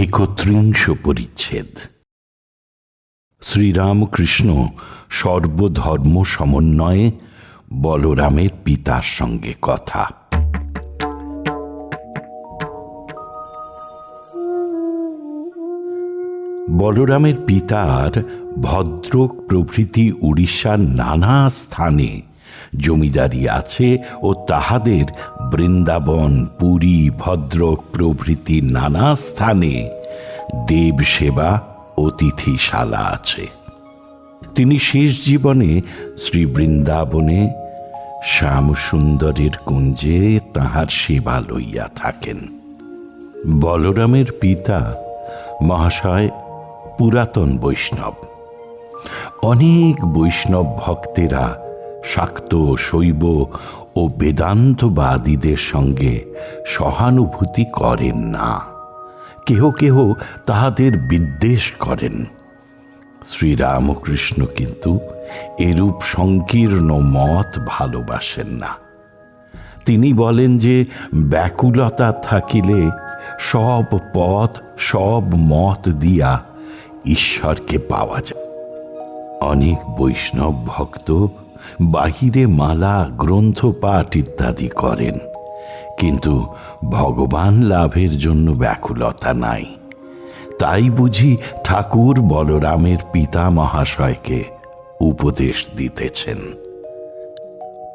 একত্রিংশ পরিচ্ছেদ। শ্রীরামকৃষ্ণ সর্বধর্ম সমন্বয়ে বলরামের পিতার সঙ্গে কথা। বলরামের পিতার ভদ্রক প্রভৃতি উড়িষ্যার নানা স্থানে জমিদারি আছে ও তাহাদের বৃন্দাবন, পুরী, ভদ্রক প্রভৃতি নানা স্থানে দেবসেবা অতিথিশালা আছে। তিনি শেষ জীবনে শ্রী বৃন্দাবনে শ্যামসুন্দরের কুঞ্জে তাহার সেবা লইয়া থাকেন। বলরামের পিতা মহাশয় পুরাতন বৈষ্ণব। অনেক বৈষ্ণব ভক্তেরা শাক্ত, শৈব ও বেদান্তবাদীদের সঙ্গে সহানুভূতি করেন না। কেহ কেহ তাহাদের বিদ্বেষ করেন। শ্রীরামকৃষ্ণ কিন্তু এরূপ সংকীর্ণ মত ভালোবাসেন না। তিনি বলেন যে ব্যাকুলতা থাকিলে সব পথ, সব মত দিয়া ঈশ্বরকে পাওয়া যায়। অনেক বৈষ্ণব ভক্ত বাহিরে মালা, গ্রন্থপাঠ ইত্যাদি করেন, কিন্তু ভগবান লাভের জন্য ব্যাকুলতা নাই। তাই বুঝি ঠাকুর বলরামের পিতা মহাশয়কে উপদেশ দিতেছেন।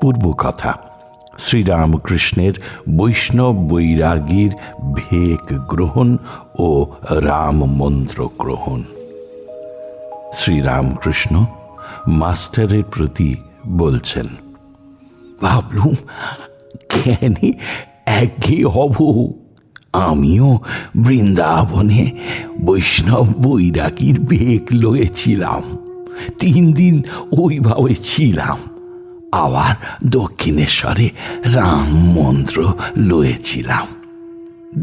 পূর্ব কথা, শ্রীরামকৃষ্ণের বৈষ্ণব বৈরাগীর ভেক গ্রহণ ও রাম মন্ত্র গ্রহণ। শ্রীরামকৃষ্ণ মাস্টারের প্রতি বলছেন, ভাবলুম কেনে একঘেয়ে হব। আমিও বৃন্দাবনে বৈষ্ণব বৈরাগীর ভেক লয়েছিলাম, 3 দিন ওইভাবে ছিলাম। আবার দক্ষিণেশ্বরে রাম মন্ত্র লয়েছিলাম,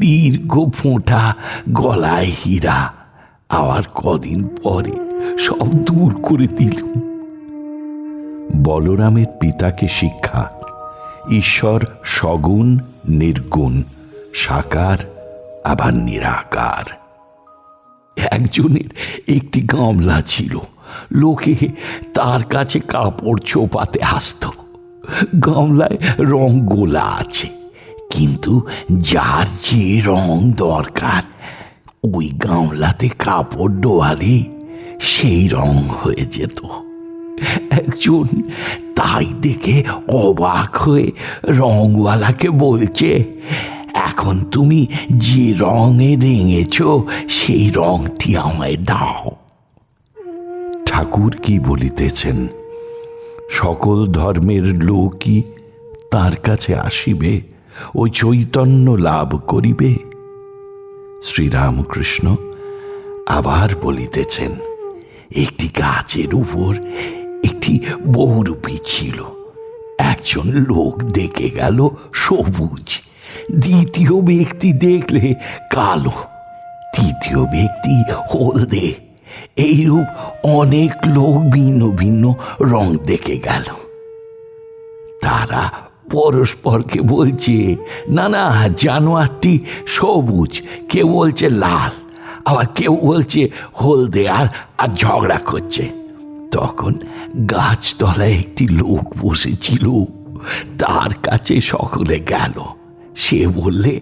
দীর্ঘ ফোঁটা, গলায় হীরা। আবার কদিন পরে সব দূর করে দিলুম। বলরামের পিতাকে শিক্ষা ঈশ্বর সগুণ, নির্গুণ, সাকার আবার নিরাকার। একজনের একটি গামলা ছিল, লোকে তার কাছে কাপড় চোপাতে আসত। গামলায় রং গোলা আছে, কিন্তু যার যে রং দরকার ওই গামলাতে কাপড় ডোয়ালে সেই রং হয়ে যেত। একজন তাই দেখে অবাক হয়ে রংওয়ালাকে বলছে, এখন তুমি যে রঙে রেঙেছ সেই রংটি আমায় দাও। ঠাকুর কি বলিতেছেন, সকল ধর্মের লোকই তার কাছে আসিবে ও চৈতন্য লাভ করিবে। শ্রীরামকৃষ্ণ আবার বলিতেছেন, একটি গাছের উপর একটি বহুরূপী ছিল। একজন লোক দেখে গেল সবুজ, দ্বিতীয় ব্যক্তি দেখলে কালো, তৃতীয় ব্যক্তি হলদে। এইরূপ অনেক লোক ভিন্ন ভিন্ন রং দেখে গেল। তারা পরস্পরকে বলছে, না না, জানোয়ারটি সবুজ, কেউ বলছে লাল, আবার কেউ বলছে হলদে, আর ঝগড়া করছে। তখন গাছতলায় একটি লোক বসেছিল, তার কাছে সকলে গেল। সে বললে,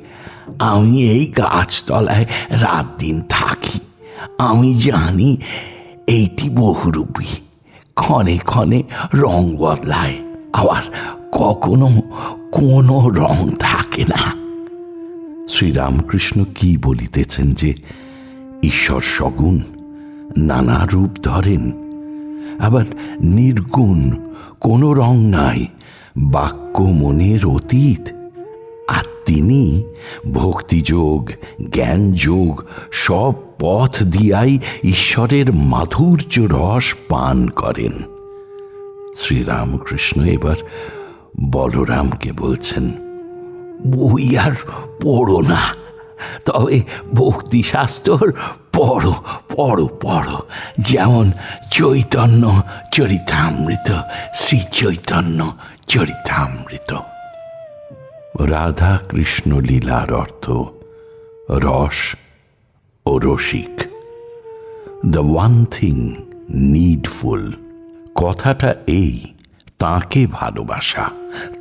আমি এই গাছতলায় রাত দিন থাকি, আমি জানি এইটি বহুরূপী, ক্ষণে ক্ষণে রং বদলায়, আবার কখনো কোনো রং থাকে না। শ্রীরামকৃষ্ণ কি বলিতেছেন যে ঈশ্বর সগুণ, নানা রূপ ধরেন, আবার নির্গুণ, কোনো রং নাই, বাক্য মনের অতীত। আর তিনি ভক্তিযোগ, জ্ঞানযোগ সব পথ দিয়াই ঈশ্বরের মাধুর্য রস পান করেন। শ্রীরামকৃষ্ণ এবার বলরামকে বলছেন, বই আর পড়ো না, তবে ভক্তিশাস্ত্র পড়ো পড়ো পড়ো, যেমন চৈতন্য চরিতামৃত, শ্রী চৈতন্য চরিতামৃত। রাধা কৃষ্ণ লীলার অর্থ রস ও রসিক। দ্য ওয়ান থিং নিডফুল, কথাটা এই, তাঁকে ভালোবাসা,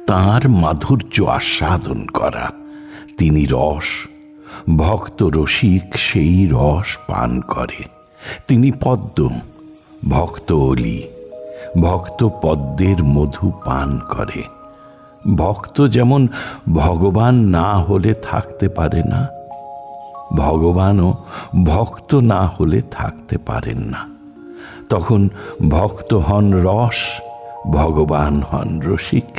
তাঁর মাধুর্য আস্বাদন করা। তিনি রস, ভক্ত রসিক সেই রস পান করে। তিনি পদ্ম, ভক্ত অলি, ভক্ত পদ্মের মধু পান করে। ভক্ত যেমন ভগবান না হলে থাকতে পারে না, ভগবানও ভক্ত না হলে থাকতে পারেন না। তখন ভক্ত হন রস, ভগবান হন রসিক।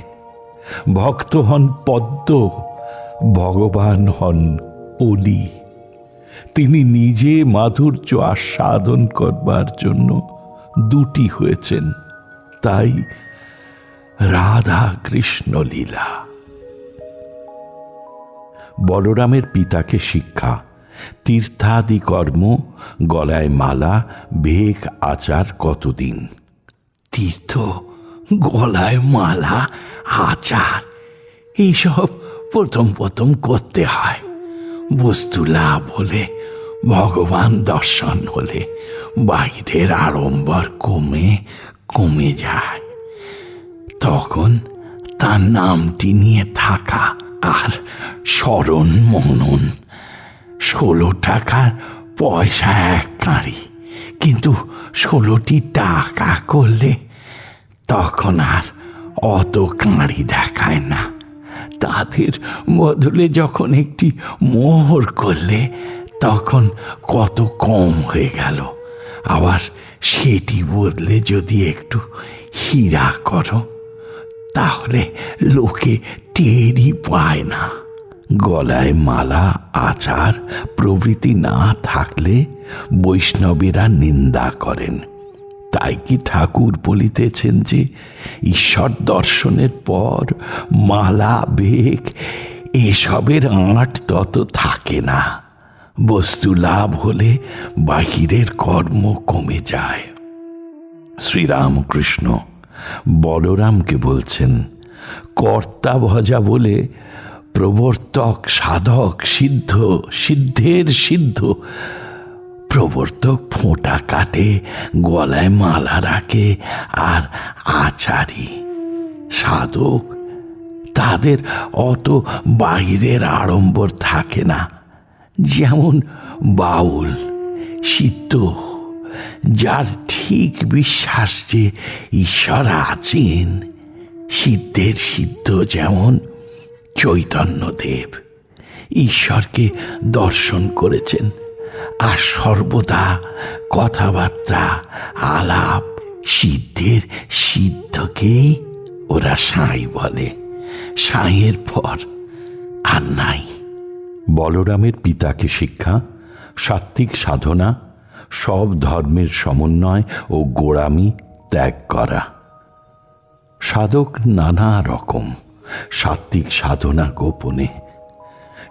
ভক্ত হন পদ্ম, ভগবান হন অলি। তিনি নিজে মাধুর্য আস্বাদন করবার জন্য দুটি হয়েছেন, তাই রাধা কৃষ্ণ লীলা। বলরামের পিতাকে শিক্ষা, তীর্থাদি কর্ম, গলায় মালা, ভেক আচার কতদিন। তীর্থ, গলায় মালা, আচার এইসব প্রথম প্রথম করতে হয়। বস্তু লাভ হলে, ভগবান দর্শন হলে বাইরের আড়ম্বর কমে কমে যায়। তখন তার নামটি নিয়ে থাকা আর স্মরণ মনন। 16 টাকার পয়সা এক কাঁড়ি, কিন্তু 16টি টাকা করলে তখন আর অত কাঁড়ি দেখায় না। তাদের বদলে যখন একটি মোহর করলে তখন কত কম হয়ে গেল। আবার সেটি বদলে যদি একটু হীরা করো, তাহলে লোকে টেরই পায় না। গলায় মালা, আচার প্রভৃতি না থাকলে বৈষ্ণবেরা নিন্দা করেন। তাই কি ঠাকুর বলিতেছেন যে ঈশ্বর দর্শনের পর মালা, বেগ এসবের আঁট তত থাকে না। বস্তু লাভ হলে বাহিরের কর্ম কমে যায়। শ্রীরামকৃষ্ণ বলরামকে বলছেন, কর্তা ভজা বলে প্রবর্তক সাধক সিদ্ধ, সিদ্ধের সিদ্ধ। প্রবর্তক ফোঁটা কাটে, গলায় মালা রাখে, আর আচারী সাধক তাদের অত বাইরের আড়ম্বর থাকে না। যেমন বাউল, সিদ্ধ, যার ঠিক বিশ্বাস যে ঈশ্বর আছেন। সিদ্ধের সিদ্ধ যেমন চৈতন্যদেব ঈশ্বরকে দর্শন করেছেন, আর সর্বদা কথাবার্তা আলাপ সিদ্ধের সিদ্ধকেই ওরা সাঁই বলে। সাঁইয়ের পর আর নাই। বলরামের পিতাকে শিক্ষা, সাত্ত্বিক সাধনা, সব ধর্মের সমন্বয় ও গোড়ামি ত্যাগ করা। সাধক নানা রকম, সাত্ত্বিক সাধনা গোপনে,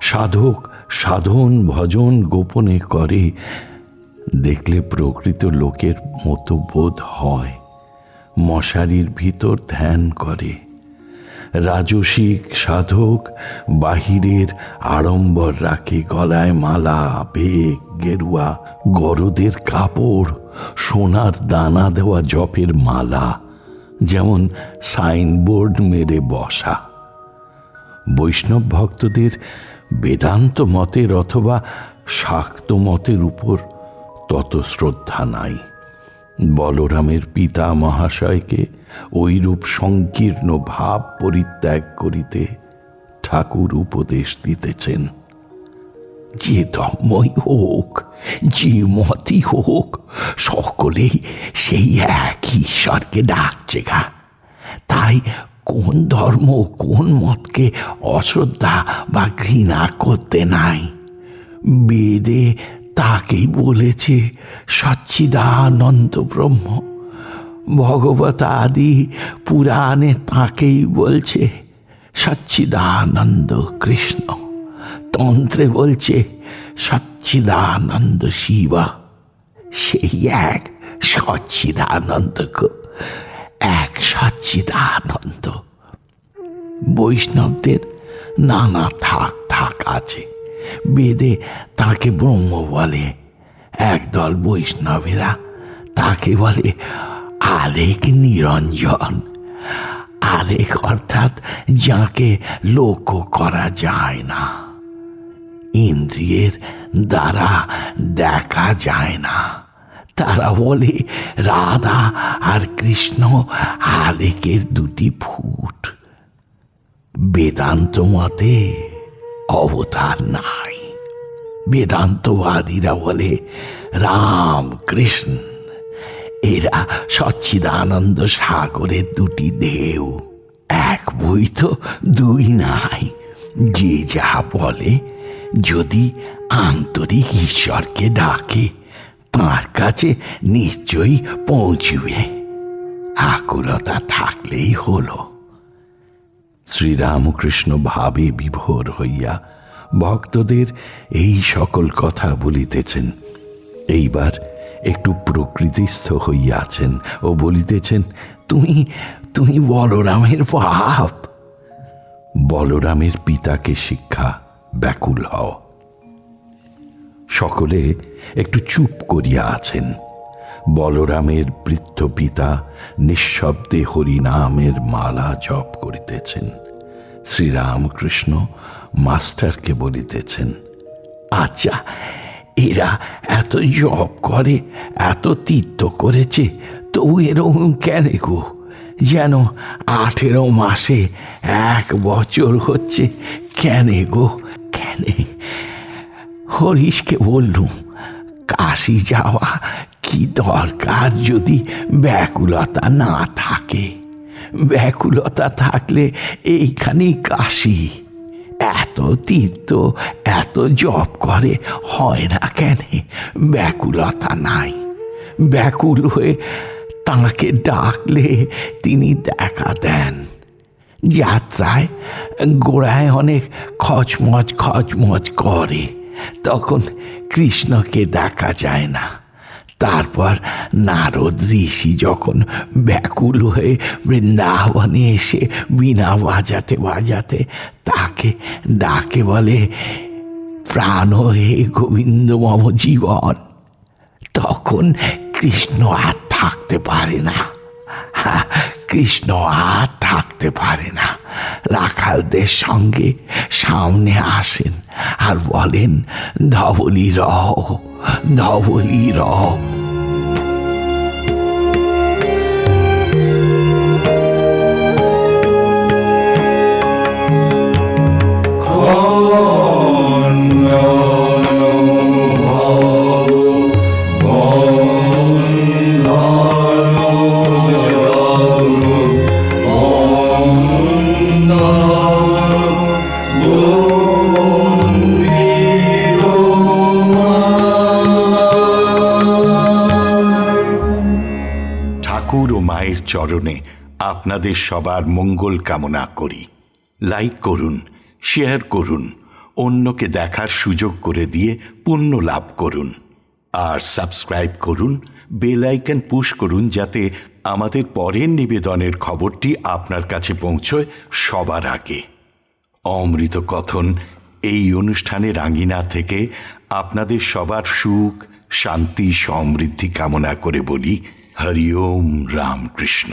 সাধক সাধন ভজন গোপনে করে। দেখলে প্রকৃত লোকের মতো বোধ হয়। মশারির ভিতর ধ্যান করে। রাজসিক সাধক বাহিরের আড়ম্বর রাখে, গলায় মালা, বেগ, গেরুয়া, গরদের কাপড়, সোনার দানা দেওয়া জপের মালা, যেমন সাইনবোর্ড মেরে বসা। বৈষ্ণব ভক্তদের বেদান্ত মতের অথবা শাক্ত মতের উপর তত শ্রদ্ধা নাই। বলরামের পিতা মহাশয়কে ঐরূপ সংকীর্ণ ভাব পরিত্যাগ করিতে ঠাকুর উপদেশ দিতেছেন। যে ধর্মই হোক, যে মতই হোক, সকলেই সেই এক ঈশ্বরকে ডাকছে গা। তাই কোন ধর্ম কোন মতকে অশ্রদ্ধা বা ঘৃণা করতে নাই। বেদে তাকেই বলেছে সচ্চিদানন্দ ব্রহ্ম। ভগবত আদি পুরাণে তাকেই বলছে সচ্চিদানন্দ কৃষ্ণ। তন্ত্রে বলছে সত্য সচ্চিদানন্দ শিব, সেই এক সচ্চিদানন্দ গো, এক সচ্চিদানন্দ। বৈষ্ণবদের নানা থাক থাক আছে, বেদে তাকে ব্রহ্ম বলে, একদল বৈষ্ণবেরা তাকে বলে আরেক নিরঞ্জন। আরেক অর্থাৎ যাকে লোক করা যায় না, ইন্দ্রিয়ের দ্বারা দেখা যায় না, তারা বলে রাধা আর কৃষ্ণ আরেকের দুটি ফুট। বেদান্ত মতে অবতার নাই। বেদান্তবাদীরা বলে রাম কৃষ্ণ, এরা সচ্চিদানন্দ সাগরের দুটি ঢেউ, এক বই তো দুই নাই। যে যা বলে, যদি আন্তরিক ঈশ্বরকে ডাকে তাঁর কাছে নিশ্চয়ই পৌঁছবে, আকুলতা থাকলেই হলো। শ্রীরামকৃষ্ণ ভাবে বিভোর হইয়া ভক্তদের এই সকল কথা বলিতেছেন। এইবার একটু প্রকৃতিস্থ হইয়াছেন ও বলিতেছেন, তুমি তুমি বলরামের বাপ। বলরামের পিতাকে শিক্ষা, ব্যাকুল হও। সকলে একটু চুপ করিয়া আছেন। বলরামের বৃদ্ধ পিতা নিঃশব্দে হরিনামের মালা জপ করিতেছেন। শ্রীরামকৃষ্ণ মাস্টারকে বলিতেছেন, আচ্ছা, এরা এত জপ করে, এত তীর্থ করেছে, তো এরকম কেন গো? যেন 18 মাসে 1 বছর হচ্ছে, কেন গো কেন? হরিশকে বললুম, কাশি যাওয়া কি দরকার যদি ব্যাকুলতা না থাকে? ব্যাকুলতা থাকলে এইখানেই কাশি। এত তীর্থ, এত জপ করে, হয় না কেন? ব্যাকুলতা নাই। ব্যাকুল হয়ে তাঁকে ডাকলে তিনি দেখা দেন। যাত্রায় গোড়ায় অনেক খচমচ করে, তখন কৃষ্ণকে দেখা যায় না। তারপর নারদ ঋষি যখন ব্যাকুল হয়ে বৃন্দাবনে এসে বীণা বাজাতে বাজাতে তাকে ডাকে, বলে প্রাণ হে গোবিন্দ মম জীবন, তখন কৃষ্ণ আর থাকতে পারে না। কৃষ্ণ আর থাকতে পারে না। রাখালদের সঙ্গে সামনে আসেন আর বলেন, ধবলি রহ, ধবলি রহ। ঠাকুর ও মায়ের চরণে আপনাদের সবার মঙ্গল কামনা করি। লাইক করুন, শেয়ার করুন, অন্যকে দেখার সুযোগ করে দিয়ে পুণ্য লাভ করুন। আর সাবস্ক্রাইব করুন, বেল আইকন পুশ করুন, যাতে আমাদের পরের নিবেদনের খবরটি আপনার কাছে পৌঁছয় সবার আগে। অমৃত কথন এই অনুষ্ঠানের আঙ্গিনা থেকে আপনাদের সবার সুখ, শান্তি, সমৃদ্ধি কামনা করে বলি, হরি ওম রামকৃষ্ণ।